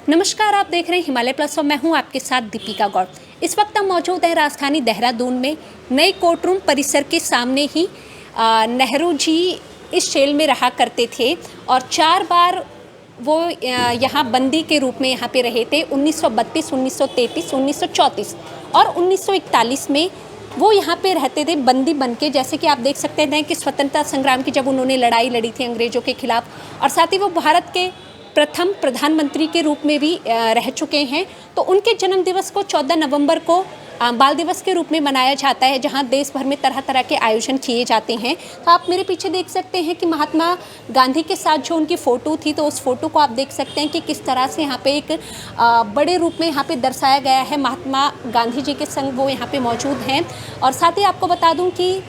नमस्कार, आप देख रहे हैं हिमालय प्लस और मैं हूं आपके साथ दीपिका गौड़। इस वक्त हम मौजूद हैं राजधानी देहरादून में नए कोर्ट रूम परिसर के सामने ही। नेहरू जी इस जेल में रहा करते थे और 4 बार वो यहाँ बंदी के रूप में यहाँ पे रहे थे। 1932, 1933, 1934 और 1941 में वो यहाँ पे रहते थे बंदी बन के। जैसे कि आप देख सकते हैं कि स्वतंत्रता संग्राम की जब उन्होंने लड़ाई लड़ी थी अंग्रेज़ों के खिलाफ, और साथ ही वो भारत के प्रथम प्रधानमंत्री के रूप में भी रह चुके हैं। तो उनके जन्म दिवस को 14 नवंबर को बाल दिवस के रूप में मनाया जाता है, जहां देश भर में तरह तरह के आयोजन किए जाते हैं। तो आप मेरे पीछे देख सकते हैं कि महात्मा गांधी के साथ जो उनकी फ़ोटो थी, तो उस फोटो को आप देख सकते हैं कि किस तरह से यहाँ पे एक बड़े रूप में यहाँ पे दर्शाया गया है। महात्मा गांधी जी के संग वो यहाँ पे मौजूद हैं। और साथ ही आपको बता दूँ कि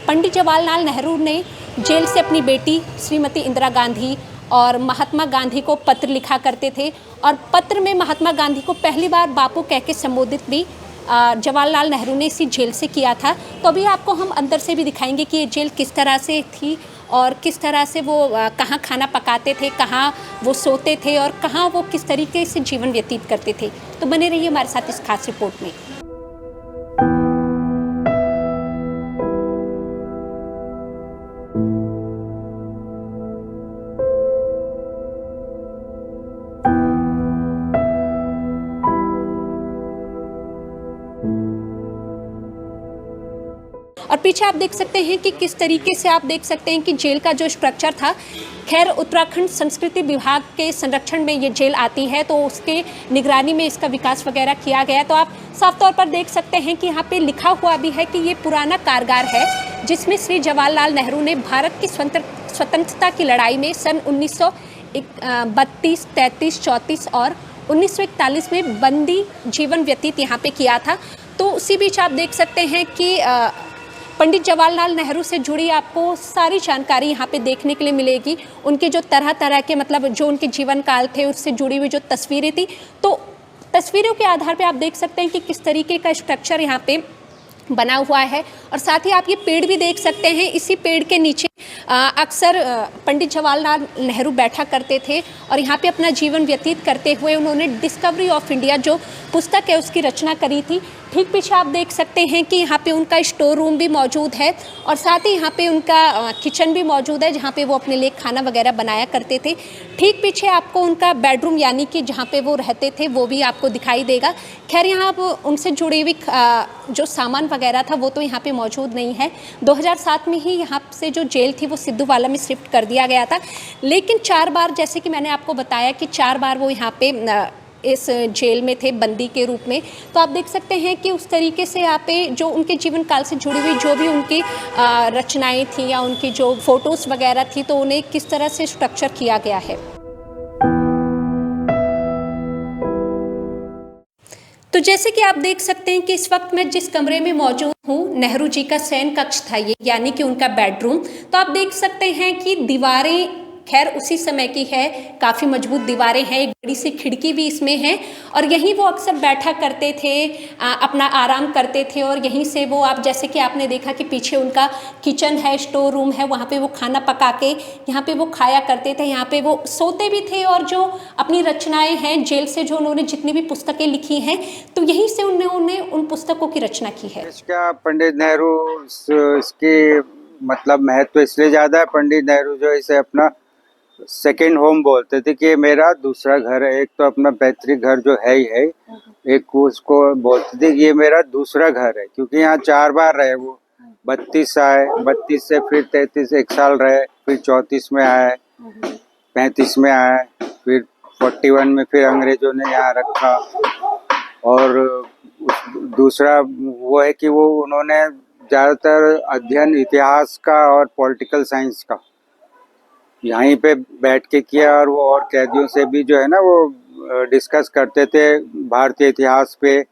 पंडित जवाहरलाल नेहरू ने जेल से अपनी बेटी श्रीमती इंदिरा गांधी और महात्मा गांधी को पत्र लिखा करते थे, और पत्र में महात्मा गांधी को पहली बार बापू कह के संबोधित भी जवाहरलाल नेहरू ने इसी जेल से किया था। तो अभी आपको हम अंदर से भी दिखाएंगे कि ये जेल किस तरह से थी और किस तरह से वो कहाँ खाना पकाते थे, कहाँ वो सोते थे और कहाँ वो किस तरीके से जीवन व्यतीत करते थे। तो बने रहिए हमारे साथ इस खास रिपोर्ट में। और पीछे आप देख सकते हैं कि किस तरीके से आप देख सकते हैं कि जेल का जो स्ट्रक्चर था। खैर, उत्तराखंड संस्कृति विभाग के संरक्षण में ये जेल आती है, तो उसके निगरानी में इसका विकास वगैरह किया गया। तो आप साफ तौर पर देख सकते हैं कि यहाँ पे लिखा हुआ भी है कि ये पुराना कारागार है, जिसमें श्री जवाहरलाल नेहरू ने भारत की स्वतंत्रता की लड़ाई में सन 1932, 33, 34 और 1941 में बंदी जीवन व्यतीत यहाँ पे किया था। तो उसी बीच आप देख सकते हैं कि पंडित जवाहरलाल नेहरू से जुड़ी आपको सारी जानकारी यहाँ पे देखने के लिए मिलेगी। उनके जो तरह तरह के जो उनके जीवन काल थे उससे जुड़ी हुई जो तस्वीरें थी, तो तस्वीरों के आधार पे आप देख सकते हैं कि किस तरीके का स्ट्रक्चर यहाँ पे बना हुआ है। और साथ ही आप ये पेड़ भी देख सकते हैं। इसी पेड़ के नीचे अक्सर पंडित जवाहरलाल नेहरू बैठा करते थे और यहाँ पे अपना जीवन व्यतीत करते हुए उन्होंने डिस्कवरी ऑफ इंडिया जो पुस्तक है उसकी रचना करी थी। ठीक पीछे आप देख सकते हैं कि यहाँ पे उनका स्टोर रूम भी मौजूद है और साथ ही यहाँ पे उनका किचन भी मौजूद है, जहाँ पे वो अपने लिए खाना वगैरह बनाया करते थे। ठीक पीछे आपको उनका बेडरूम यानी कि जहाँ पे वो रहते थे वो भी आपको दिखाई देगा। खैर, यहाँ उनसे जुड़ी हुई जो सामान वगैरह था वो तो यहाँ पे मौजूद नहीं है। 2007 में ही यहाँ से जो जेल थी वो सिद्धूवाला में शिफ्ट कर दिया गया था। लेकिन 4 बार, जैसे कि मैंने आपको बताया कि 4 बार वो यहाँ पे इस जेल में थे बंदी के रूप में। तो आप देख सकते हैं कि उस तरीके से यहाँ पे जो उनके जीवन काल से जुड़ी हुई जो भी उनकी रचनाएं थी या उनकी जो फोटोज़ वगैरह थी, तो उन्हें किस तरह से स्ट्रक्चर किया गया है। तो जैसे कि आप देख सकते हैं कि इस वक्त मैं जिस कमरे में मौजूद हूँ, नेहरू जी का शयन कक्ष था ये, यानी कि उनका बेडरूम। तो आप देख सकते हैं कि दीवारें खैर उसी समय की है, काफ़ी मजबूत दीवारें हैं, एक बड़ी सी खिड़की भी इसमें है और यहीं वो अक्सर बैठा करते थे, अपना आराम करते थे। और यहीं से वो, आप जैसे कि आपने देखा कि पीछे उनका किचन है, स्टोर रूम है, वहाँ पे वो खाना पका के यहाँ पे वो खाया करते थे, यहाँ पे वो सोते भी थे। और जो अपनी रचनाएं हैं जेल से, जो उन्होंने जितनी भी पुस्तकें लिखी हैं, तो यहीं से उन्होंने उन पुस्तकों की रचना की है। इसका पंडित नेहरू इसकी महत्व इसलिए ज़्यादा है। पंडित नेहरू जो इसे अपना सेकेंड होम बोलते थे कि मेरा दूसरा घर है। एक तो अपना पैतृक घर जो है ही है, एक उसको बोलते थे कि ये मेरा दूसरा घर है, क्योंकि यहाँ 4 बार रहे वो। 32 आए, 32 से फिर 33 1 साल रहे, फिर 34 में आए, 35 में आए, फिर 41 में फिर अंग्रेजों ने यहाँ रखा। और दूसरा वो है कि वो उन्होंने ज़्यादातर अध्ययन इतिहास का और पॉलिटिकल साइंस का यहीं पे बैठ के किया। और वो और कैदियों से भी जो है ना वो डिस्कस करते थे भारतीय इतिहास पे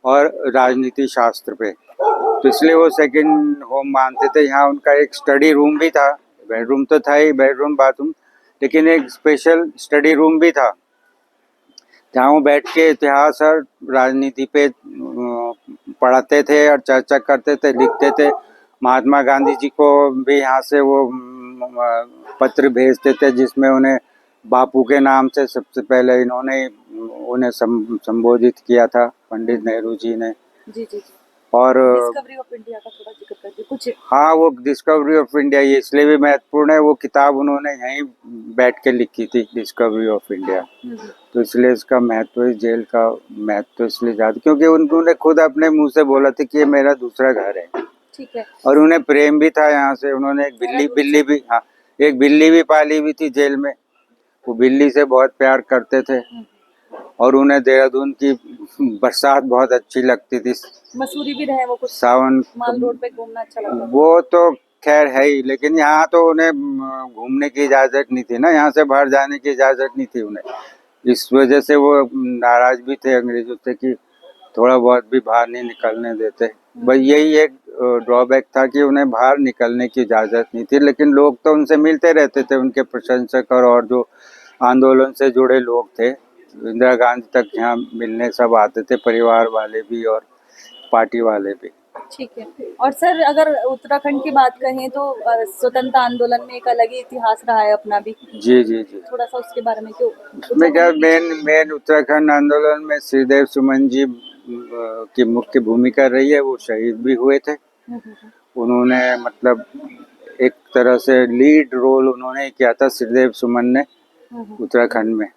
और राजनीति शास्त्र पे। तो इसलिए वो सेकंड होम मानते थे। यहाँ उनका एक स्टडी रूम भी था, बेडरूम तो था ही, बेडरूम बाथरूम, लेकिन एक स्पेशल स्टडी रूम भी था जहाँ वो बैठ के इतिहास और राजनीति पे पढ़ाते थे और चर्चा करते थे, लिखते थे। महात्मा गांधी जी को भी यहाँ से वो पत्र भेजते थे जिसमें उन्हें बापू के नाम से सबसे पहले इन्होंने उन्हें संबोधित किया था, पंडित नेहरू जी ने। जी जी जी। और डिस्कवरी ऑफ इंडिया का थोड़ा जिक्र करके कुछ। हाँ, वो डिस्कवरी ऑफ इंडिया ये इसलिए भी महत्वपूर्ण है, वो किताब उन्होंने यहीं बैठ के लिखी थी, डिस्कवरी ऑफ इंडिया। तो इसलिए इसका महत्व, इस जेल का महत्व इसलिए ज्यादा, क्योंकि उन्होंने खुद अपने मुंह से बोला था कि ये मेरा दूसरा घर है। ठीक है। और उन्हें प्रेम भी था यहाँ से। उन्होंने एक बिल्ली भी, हाँ, एक बिल्ली भी पाली हुई थी जेल में। वो बिल्ली से बहुत प्यार करते थे। और उन्हें देहरादून की बरसात बहुत अच्छी लगती थी। मसूरी भी रहे वो कुछ, सावन माल रोड पे घूमना अच्छा लगता था। वो तो खैर है ही, लेकिन यहाँ तो उन्हें घूमने की इजाजत नहीं थी ना, यहाँ से बाहर जाने की इजाजत नहीं थी उन्हें। इस वजह से वो नाराज भी थे अंग्रेजों से कि थोड़ा बहुत भी बाहर नहीं निकलने देते। बस यही एक ड्रॉबैक था कि उन्हें बाहर निकलने की इजाजत नहीं थी। लेकिन लोग तो उनसे मिलते रहते थे, उनके प्रशंसक और जो आंदोलन से जुड़े लोग थे। इंदिरा गांधी तक यहाँ मिलने सब आते थे, परिवार वाले भी और पार्टी वाले भी। ठीक है। और सर अगर उत्तराखंड की बात कहें तो स्वतंत्रता आंदोलन में एक अलग ही इतिहास रहा है अपना भी। जी जी जी। थोड़ा सा उसके बारे में क्यों। उसमें क्या, मेन उत्तराखंड आंदोलन में श्रीदेव सुमन जी की मुख्य भूमिका रही है। वो शहीद भी हुए थे। उन्होंने मतलब एक तरह से लीड रोल उन्होंने किया था, श्रीदेव सुमन ने, उत्तराखंड में।